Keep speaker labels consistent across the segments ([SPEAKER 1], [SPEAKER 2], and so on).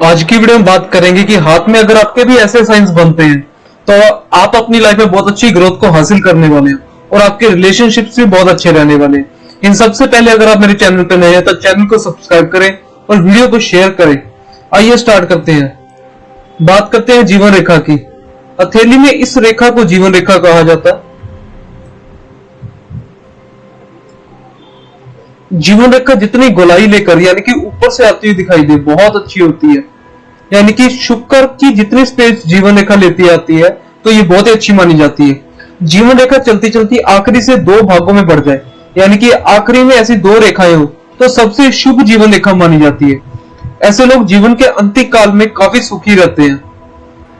[SPEAKER 1] आज की वीडियो में बात करेंगे कि हाथ में अगर आपके भी ऐसे साइंस बनते हैं तो आप अपनी लाइफ में बहुत अच्छी ग्रोथ को हासिल करने वाले हैं और आपके रिलेशनशिप्स भी बहुत अच्छे रहने वाले हैं। इन सबसे पहले अगर आप मेरे चैनल पर नए हैं तो चैनल को सब्सक्राइब करें और वीडियो को शेयर करें। आइए स्टार्ट करते हैं। बात करते हैं जीवन रेखा की। हथेली में इस रेखा को जीवन रेखा कहा जाता है। जीवन रेखा जितनी गोलाई लेकर यानी कि ऊपर से आती हुई दिखाई दे बहुत अच्छी होती है। यानी कि शुक्र की जितनी स्पेस जीवन रेखा लेती आती है तो ये बहुत ही अच्छी मानी जाती है। जीवन रेखा चलती चलती आखिरी से दो भागों में बढ़ जाए यानी कि आखिरी में ऐसी दो रेखाएं हो तो सबसे शुभ जीवन रेखा मानी जाती है। ऐसे लोग जीवन के अंतिम काल में काफी सुखी रहते हैं।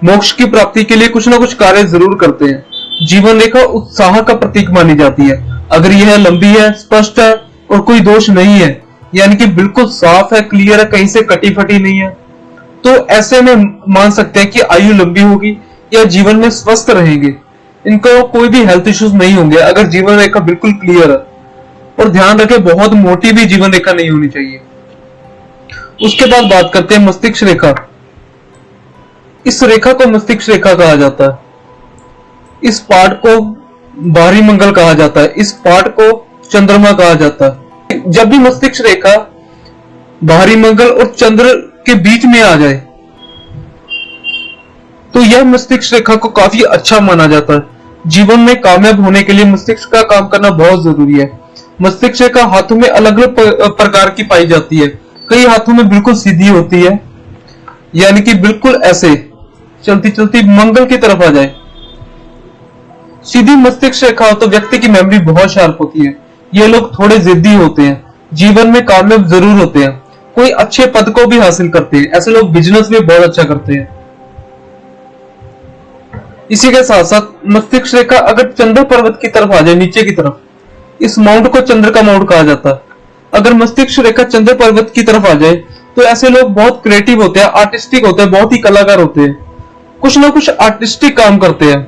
[SPEAKER 1] मोक्ष की प्राप्ति के लिए कुछ ना कुछ कार्य जरूर करते हैं। जीवन रेखा उत्साह का प्रतीक मानी जाती है। अगर यह लंबी है, स्पष्ट है और कोई दोष नहीं है यानी कि बिल्कुल साफ है, क्लियर है, कहीं से कटी फटी नहीं है, तो ऐसे में मान सकते हैं कि आयु लंबी होगी या जीवन में स्वस्थ रहेंगे। इनको कोई भी हेल्थ इश्यूज नहीं होंगे अगर जीवन रेखा बिल्कुल क्लियर है। और ध्यान रखें बहुत मोटी भी जीवन रेखा नहीं होनी चाहिए। उसके बाद बात करते हैं मस्तिष्क रेखा। इस रेखा को मस्तिष्क रेखा कहा जाता है। इस पार्ट को बाहरी मंगल कहा जाता है। इस पार्ट को चंद्रमा कहा जाता है। जब भी मस्तिष्क रेखा बाहरी मंगल और चंद्र के बीच में आ जाए तो यह मस्तिष्क रेखा को काफी अच्छा माना जाता है। जीवन में कामयाब होने के लिए मस्तिष्क का काम करना बहुत जरूरी है। मस्तिष्क रेखा हाथों में अलग अलग प्रकार की पाई जाती है। कई हाथों में बिल्कुल सीधी होती है यानी कि बिल्कुल ऐसे चलती चलती मंगल की तरफ आ जाए। सीधी मस्तिष्क रेखा हो तो व्यक्ति की मेमोरी बहुत शार्प होती है। ये लोग थोड़े जिद्दी होते हैं, जीवन में कामयाब जरूर होते हैं, कोई अच्छे पद को भी हासिल करते हैं। ऐसे लोग बिजनेस भी बहुत अच्छा करते हैं। इसी के साथ साथ मस्तिष्क रेखा अगर चंद्र पर्वत की तरफ आ जाए, नीचे की तरफ, इस माउंट को चंद्र का माउंट कहा जाता है। अगर मस्तिष्क रेखा चंद्र पर्वत की तरफ आ जाए तो ऐसे लोग बहुत क्रिएटिव होते हैं, आर्टिस्टिक होते हैं, बहुत ही कलाकार होते हैं, कुछ ना कुछ आर्टिस्टिक काम करते हैं।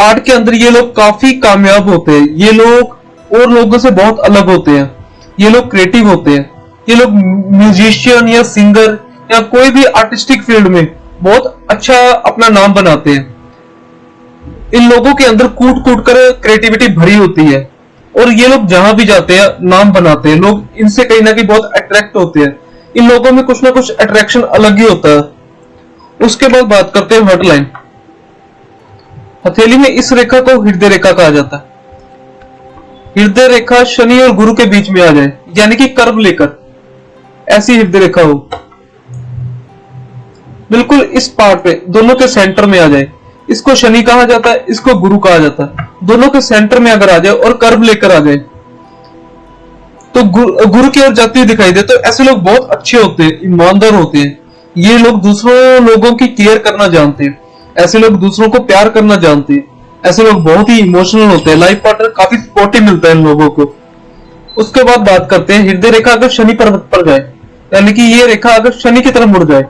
[SPEAKER 1] आर्ट के अंदर ये लोग काफी कामयाब होते हैं। ये लोग और लोगों से बहुत अलग होते हैं। ये लोग क्रिएटिव होते हैं। ये लोग म्यूजिशियन या सिंगर या कोई भी आर्टिस्टिक फील्ड में बहुत अच्छा अपना नाम बनाते हैं। इन लोगों के अंदर कूट कूट कर क्रिएटिविटी भरी होती है और ये लोग जहां भी जाते हैं नाम बनाते हैं। लोग इनसे कहीं ना कहीं बहुत अट्रैक्ट होते हैं। इन लोगों में कुछ ना कुछ अट्रैक्शन अलग ही होता है। उसके बाद बात करते हैं हार्ट लाइन। हथेली में इस रेखा को हृदय रेखा कहा जाता है। हृदय रेखा शनि और गुरु के बीच में आ जाए यानी कि कर्व लेकर ऐसी हृदय रेखा हो, बिल्कुल इस पार्ट पे दोनों के सेंटर में आ जाए। इसको शनि कहा जाता है, इसको गुरु कहा जाता है। दोनों के सेंटर में अगर आ जाए और कर्व लेकर आ जाए तो गुरु की ओर जाती हुई दिखाई दे तो ऐसे लोग बहुत अच्छे होते हैं, ईमानदार होते हैं। ये लोग दूसरों लोगों की केयर करना जानते हैं। ऐसे लोग दूसरों को प्यार करना जानते हैं। ऐसे लोग बहुत ही इमोशनल होते हैं। लाइफ पार्टनर काफी सपोर्टिव मिलता है इन लोगों को। उसके बाद बात करते हैं हृदय रेखा अगर शनि पर्वत पर जाए यानी कि ये रेखा अगर शनि की तरफ मुड़ जाए,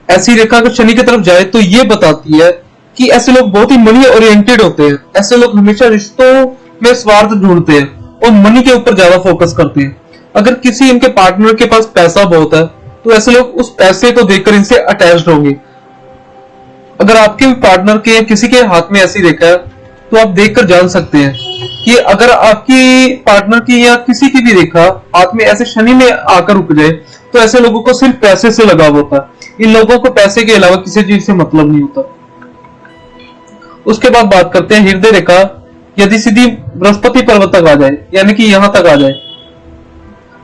[SPEAKER 1] ऐसी रेखा अगर शनि की तरफ जाए तो ये बताती है कि ऐसे लोग बहुत ही मनी ओरिएंटेड होते हैं। ऐसे लोग हमेशा रिश्तों में स्वार्थ ढूंढते हैं और मनी के ऊपर ज्यादा फोकस करते हैं। अगर किसी इनके पार्टनर के पास पैसा बहुत है तो ऐसे लोग उस पैसे को देखकर इनसे अटैच्ड होंगे। अगर आपके भी पार्टनर के या किसी के हाथ में ऐसी रेखा है तो आप देखकर जान सकते हैं कि अगर आपकी पार्टनर की या किसी की भी रेखा हाथ में ऐसे शनि में आकर रुक जाए तो ऐसे लोगों को सिर्फ पैसे से लगाव होता है। इन लोगों को पैसे के अलावा किसी चीज से मतलब नहीं होता। उसके बाद बात करते हैं हृदय रेखा यदि सीधी बृहस्पति पर्वत तक आ जाए यानी कि यहां तक आ जाए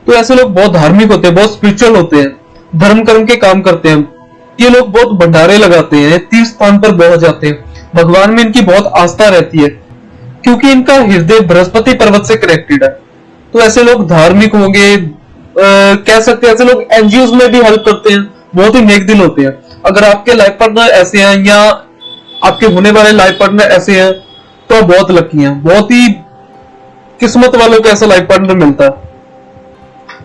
[SPEAKER 1] तो ऐसे लोग बहुत धार्मिक होते हैं, बहुत स्पिरिचुअल होते हैं, धर्म कर्म के काम करते हैं। ये लोग बहुत भंडारे लगाते हैं, तीर्थ स्थान पर पहुंच जाते हैं। भगवान में इनकी बहुत आस्था रहती है क्योंकि इनका हृदय बृहस्पति पर्वत से कनेक्टेड है। तो ऐसे लोग धार्मिक होंगे, कह सकते हैं ऐसे लोग एनजीओ में भी हेल्प करते हैं, बहुत ही नेक दिल होते हैं। अगर आपके लाइफ पार्टनर ऐसे हैं या आपके होने वाले लाइफ पार्टनर ऐसे हैं तो आप बहुत लकी हैं। बहुत ही किस्मत वालों को ऐसा लाइफ पार्टनर मिलता है।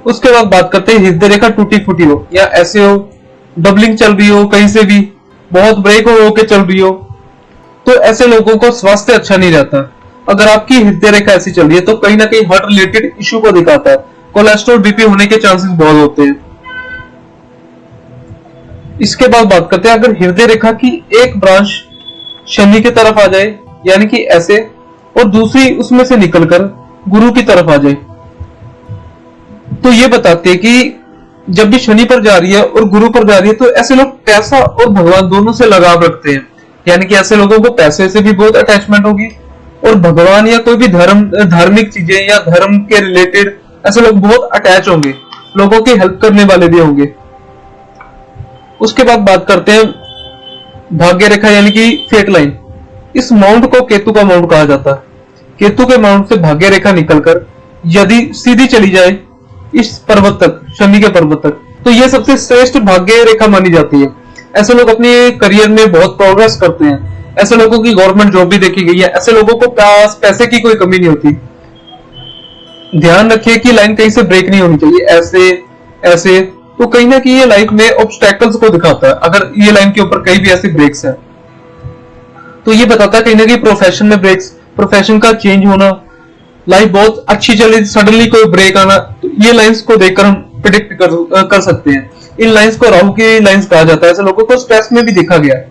[SPEAKER 1] उसके बाद बात करते हैं हृदय रेखा टूटी फूटी हो या ऐसे हो, डबलिंग चल रही हो, कहीं से भी बहुत ब्रेक हो के चल रही हो, तो ऐसे लोगों को स्वास्थ्य अच्छा नहीं रहता। अगर आपकी हृदय रेखा ऐसी चल रही है तो कहीं ना कहीं हार्ट रिलेटेड इश्यू को दिखाता है। कोलेस्ट्रॉल, बीपी होने के चांसेस बहुत होते हैं। इसके बाद बात करते हैं, अगर हृदय रेखा की एक ब्रांच शनि की तरफ आ जाए यानी कि ऐसे, और दूसरी उसमें से निकलकर गुरु की तरफ आ जाए, तो ये बताते हैं कि जब भी शनि पर जा रही है और गुरु पर जा रही है तो ऐसे लोग पैसा और भगवान दोनों से लगाव रखते हैं। यानी कि ऐसे लोगों को पैसे से भी बहुत अटैचमेंट होगी और भगवान या कोई भी धार्मिक चीजें या धर्म के रिलेटेड ऐसे लोग बहुत अटैच होंगे, लोगों की हेल्प करने वाले भी होंगे। उसके बाद बात करते हैं भाग्य रेखा यानी कि फेट लाइन। इस माउंट को केतु का माउंट कहा जाता है। केतु के माउंट से भाग्य रेखा निकलकर यदि सीधी चली जाए इस पर्वत तक, शनि के पर्वत तक, तो यह सबसे श्रेष्ठ भाग्य रेखा मानी जाती है। ऐसे लोग अपने करियर में बहुत प्रोग्रेस करते हैं। ऐसे लोगों की गवर्नमेंट जॉब भी देखी गई है। ऐसे लोगों को पास पैसे की कोई कमी नहीं होती। ध्यान रखिए कि लाइन कहीं से ब्रेक नहीं होनी चाहिए, ऐसे ऐसे, तो कहीं ना कहीं ये लाइफ में ऑब्स्टेकल्स को दिखाता है। अगर ये लाइन के ऊपर कहीं भी ऐसे ब्रेक्स है तो ये बताता है कहीं ना कहीं प्रोफेशन में ब्रेक्स, प्रोफेशन का चेंज होना, लाइफ बहुत अच्छी चली सडनली कोई ब्रेक आना, तो ये लाइंस को देखकर हम प्रिडिक्ट कर सकते हैं। इन लाइंस को राहु की लाइंस कहा जाता है। ऐसे लोगों को स्ट्रेस में भी देखा गया है।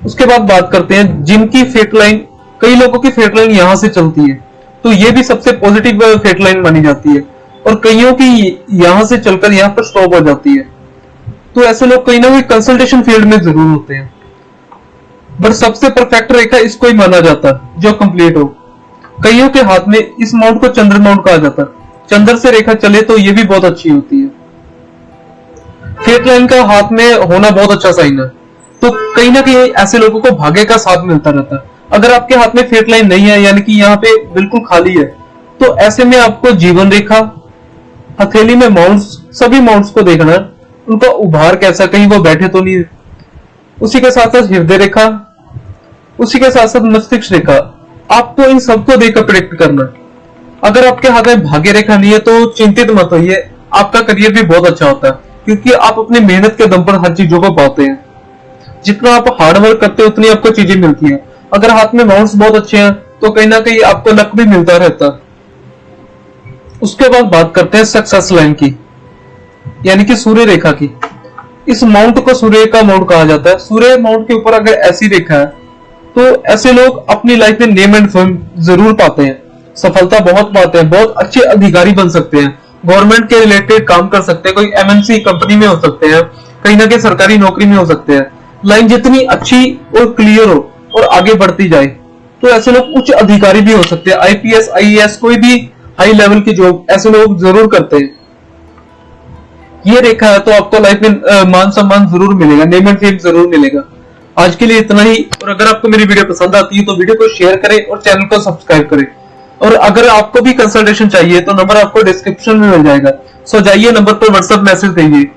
[SPEAKER 1] उसके बाद बात करते हैं जिनकी फेट लाइन, कई लोगों की फेट लाइन यहां से चलती है तो ये भी सबसे पॉजिटिव फेट लाइन मानी जाती है, और कईयों की यहां से चलकर यहां पर स्टॉप हो जाती है। तो ऐसे लोग कहीं ना कहीं कंसल्टेशन फील्ड में जरूर होते हैं। बट सबसे परफेक्ट रेखा इसको ही माना जाता है जो कंप्लीट हो। कईयों के हाथ में इस माउंट को चंद्र माउंट कहा जाता है। चंद्र से रेखा चले तो ये भी बहुत अच्छी होती है। फेट लाइन का हाथ में होना बहुत अच्छा साइन है। तो कहीं ना कहीं ऐसे लोगों को भाग्य का साथ मिलता रहता है। अगर आपके हाथ में फेट लाइन नहीं है यानी कि यहाँ पे बिल्कुल खाली है, तो ऐसे में आपको जीवन रेखा, हथेली में माउंट्स, सभी माउंट्स को देखना है, उनका उभार कैसा, कहीं वो बैठे तो नहीं। उसी के साथ साथ हृदय रेखा, उसी के साथ साथ मस्तिष्क रेखा, आपको इन सबको देखकर प्रेडिक्ट करना है। अगर आपके हाथ में भाग्य रेखा नहीं है तो चिंतित मत होइए, आपका करियर भी बहुत अच्छा होता है, क्योंकि आप अपनी मेहनत के दम पर हर चीजों को पाते हैं। जितना आप हार्डवर्क करते हैं उतनी आपको चीजें मिलती हैं। अगर हाथ में माउंट्स बहुत अच्छे हैं तो कहीं ना कहीं आपको लक भी मिलता रहता है। उसके बाद बात करते हैं सक्सेस लाइन की, यानी कि सूर्य रेखा की। इस माउंट को सूर्य का माउंट कहा जाता है। सूर्य माउंट के ऊपर अगर ऐसी रेखा है तो ऐसे लोग अपनी लाइफ में नेम एंड फेम जरूर पाते हैं, सफलता बहुत पाते हैं, बहुत अच्छे अधिकारी बन सकते हैं, गवर्नमेंट के रिलेटेड काम कर सकते हैं, कोई एमएनसी कंपनी में हो सकते हैं, कहीं ना कहीं सरकारी नौकरी में हो सकते हैं। लाइन जितनी अच्छी और क्लियर हो और आगे बढ़ती जाए तो ऐसे लोग उच्च अधिकारी भी हो सकते हैं। आईपीएस, आईएएस, कोई भी हाई लेवल की जॉब ऐसे लोग जरूर करते हैं। ये रेखा है तो आपको लाइफ में मान सम्मान जरूर मिलेगा, नेम एंड फेम जरूर मिलेगा। आज के लिए इतना ही। और अगर आपको मेरी वीडियो पसंद आती है तो वीडियो को शेयर करें और चैनल को सब्सक्राइब करें। और अगर आपको भी कंसल्टेशन चाहिए तो नंबर आपको डिस्क्रिप्शन में मिल जाएगा। सो जाइए नंबर पर व्हाट्सएप मैसेज दीजिए।